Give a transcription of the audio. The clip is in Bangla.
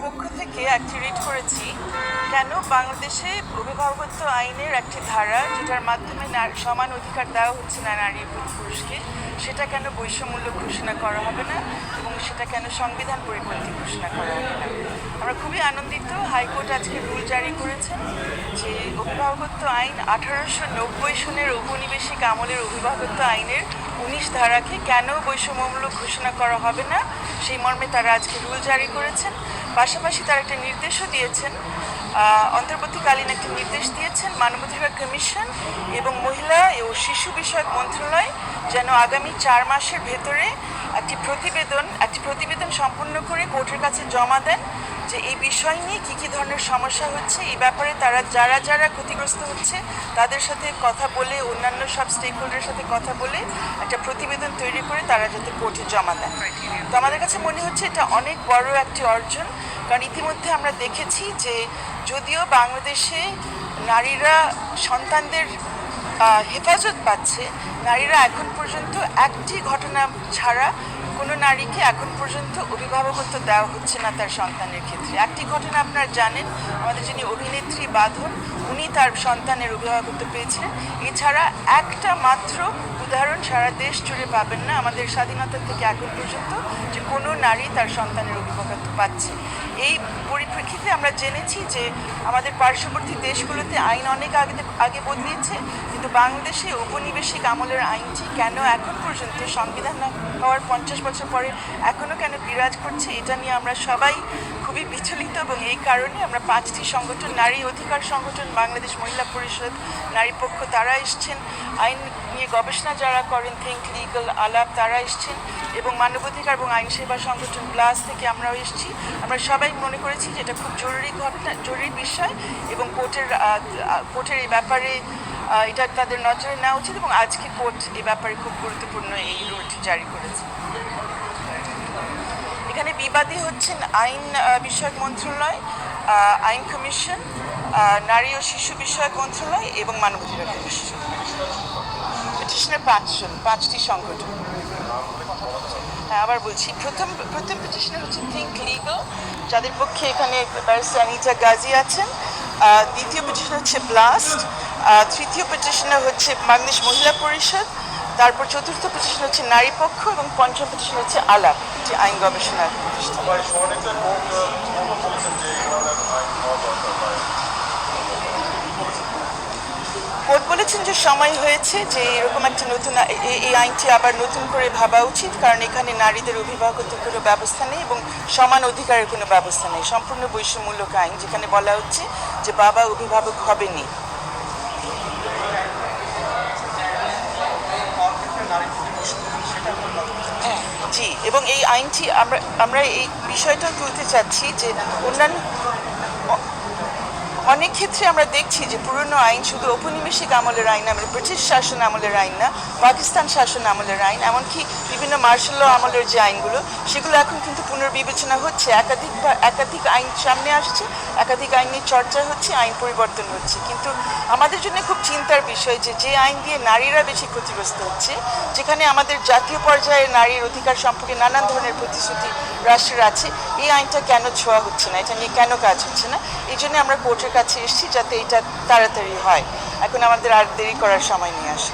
পক্ষ থেকে একটি রিট করেছি কেন বাংলাদেশে অভিভাবকত্ব আইনের একটি ধারা যেটার মাধ্যমে সমান অধিকার দেওয়া হচ্ছে না নারী এবং পুরুষকে, সেটা কেন বৈষম্যমূলক ঘোষণা করা হবে না এবং সেটা কেন সংবিধান পরিপন্থী ঘোষণা করা হবে না। আমরা খুবই আনন্দিত, হাইকোর্ট আজকে রুল জারি করেছেন যে অভিভাবকত্ব আইন 1890 সনের ঔপনিবেশিক আমলের অভিভাবকত্ব আইনের 19 ধারাকে কেন বৈষম্যমূলক ঘোষণা করা হবে না সেই মর্মে তারা আজকে রুল জারি করেছেন। পাশাপাশি তারা একটা নির্দেশও দিয়েছেন, অন্তর্বর্তীকালীন একটি নির্দেশ দিয়েছেন মানবাধিকার কমিশন এবং মহিলা ও শিশু বিষয়ক মন্ত্রণালয় যেন আগামী 4 মাসের ভেতরে একটি প্রতিবেদন সম্পন্ন করে কোর্টের কাছে জমা দেন যে এই বিষয় নিয়ে কী ধরনের সমস্যা হচ্ছে, এই ব্যাপারে তারা যারা ক্ষতিগ্রস্ত হচ্ছে তাদের সাথে কথা বলে, অন্যান্য সব স্টেক হোল্ডারের সাথে কথা বলে একটা প্রতিবেদন তৈরি করে তারা যাতে কোর্টে জমা দেন। তো আমাদের কাছে মনে হচ্ছে এটা অনেক বড় একটি অর্জন, কারণ ইতিমধ্যে আমরা দেখেছি যে যদিও বাংলাদেশে নারীরা সন্তানদের হেফাজত পাচ্ছে, নারীরা এখন পর্যন্ত একটি ঘটনা ছাড়া কোনো নারীকে এখন পর্যন্ত অভিভাবকত্ব দেওয়া হচ্ছে না তার সন্তানের ক্ষেত্রে। একটি ঘটনা আপনারা জানেন, আমাদের যিনি অভিনেত্রী বাঁধন, উনি তার সন্তানের অভিভাবকত্ব পেয়েছিলেন। এছাড়া একটা মাত্র উদাহরণ সারা দেশ জুড়ে পাবেন না আমাদের স্বাধীনতা থেকে এখন পর্যন্ত যে কোনো নারী তার সন্তানের অভিভাবকত্ব পাচ্ছে। এই পরিপ্রেক্ষিতে আমরা জেনেছি যে আমাদের পার্শ্ববর্তী দেশগুলোতে আইন অনেক আগে বদলিয়েছে, কিন্তু বাংলাদেশে ঔপনিবেশিক আমলের আইনটি কেন এখন পর্যন্ত সংবিধান হওয়ার 50 বছর পরে এখনও কেন বিরাজ করছে, এটা নিয়ে আমরা সবাই খুবই বিচলিত। এবং এই কারণে আমরা 5টি সংগঠন, নারী অধিকার সংগঠন, বাংলাদেশ মহিলা পরিষদ, নারী পক্ষ, তারা এসছেন, আইন নিয়ে গবেষণা যারা করেন থিঙ্ক লিগাল, আলাপ, তারা এসছেন, এবং মানবাধিকার এবং আইন সেবা সংগঠন প্লাস থেকে আমরাও এসেছি। আমরা সবাই মনে করেছি যে এটা খুব জরুরি ঘটনা, জরুরি বিষয়, এবং কোর্টের এই ব্যাপারে এটা তাদের নজরে নেওয়া উচিত, এবং আজকে কোর্ট এই ব্যাপারে খুব গুরুত্বপূর্ণ এই রুলটি জারি করেছে। এখানে বিবাদী হচ্ছেন আইন বিষয়ক মন্ত্রণালয়, আইন কমিশন, নারী ও শিশু বিষয়ক মন্ত্রণালয় এবং মানবাধিকার কমিশন। পিটিশনের 5টি সংগঠন। হ্যাঁ, আবার বলছি, প্রথম পিটিশনার হচ্ছে থিঙ্ক লিগাল, যাদের পক্ষে এখানে ব্যারিস্টার অনিতা গাজী আছেন। দ্বিতীয় পিটিশনার হচ্ছে ব্লাস্ট। তৃতীয় পিটিশনার হচ্ছে বাংলাদেশ মহিলা পরিষদ। তারপর চতুর্থ পিটিশন হচ্ছে নারী পক্ষ, এবং পঞ্চম পিটিশন হচ্ছে আলাপ, যে আইন গবেষণার প্রতিষ্ঠান। কোর্ট বলেছেন যে সময় হয়েছে যে এরকম একটা নতুন এই আইনটি আবার নতুন করে ভাবা উচিত, কারণ এখানে নারীদের অভিভাবকত্বের কোনো ব্যবস্থা নেই এবং সমান অধিকারের কোনো ব্যবস্থা নেই। সম্পূর্ণ বৈষম্যমূলক আইন, যেখানে বলা হচ্ছে যে বাবা অভিভাবক হবেনি। জি, এবং এই আইনটি আমরা এই বিষয়টাও তুলতে চাচ্ছি যে অন্যান্য অনেক ক্ষেত্রে আমরা দেখছি যে পুরনো আইন শুধু ঔপনিবেশিক আমলের আইন, আমরা ব্রিটিশ শাসন আমলের আইন না, পাকিস্তান শাসন আমলের আইন, এমনকি বিভিন্ন মার্শাল ল আমলের যে আইনগুলো, সেগুলো এখন কিন্তু পুনর্বিবেচনা হচ্ছে। একাধিক আইন সামনে আসছে, একাধিক আইন নিয়ে চর্চা হচ্ছে, আইন পরিবর্তন হচ্ছে। কিন্তু আমাদের জন্য খুব চিন্তার বিষয় যে আইন দিয়ে নারীরা বেশি ক্ষতিগ্রস্ত হচ্ছে, যেখানে আমাদের জাতীয় পর্যায়ে নারীর অধিকার সম্পর্কে নানান ধরনের প্রতিশ্রুতি রাষ্ট্রের আছে, এই আইনটা কেন ছোঁয়া হচ্ছে না, এটা নিয়ে কেন কাজ হচ্ছে না। এই জন্য আমরা কোর্টের কাছে এসেছি যাতে এটা তাড়াতাড়ি হয়। এখন আমাদের আর দেরি করার সময় নিয়ে আসে।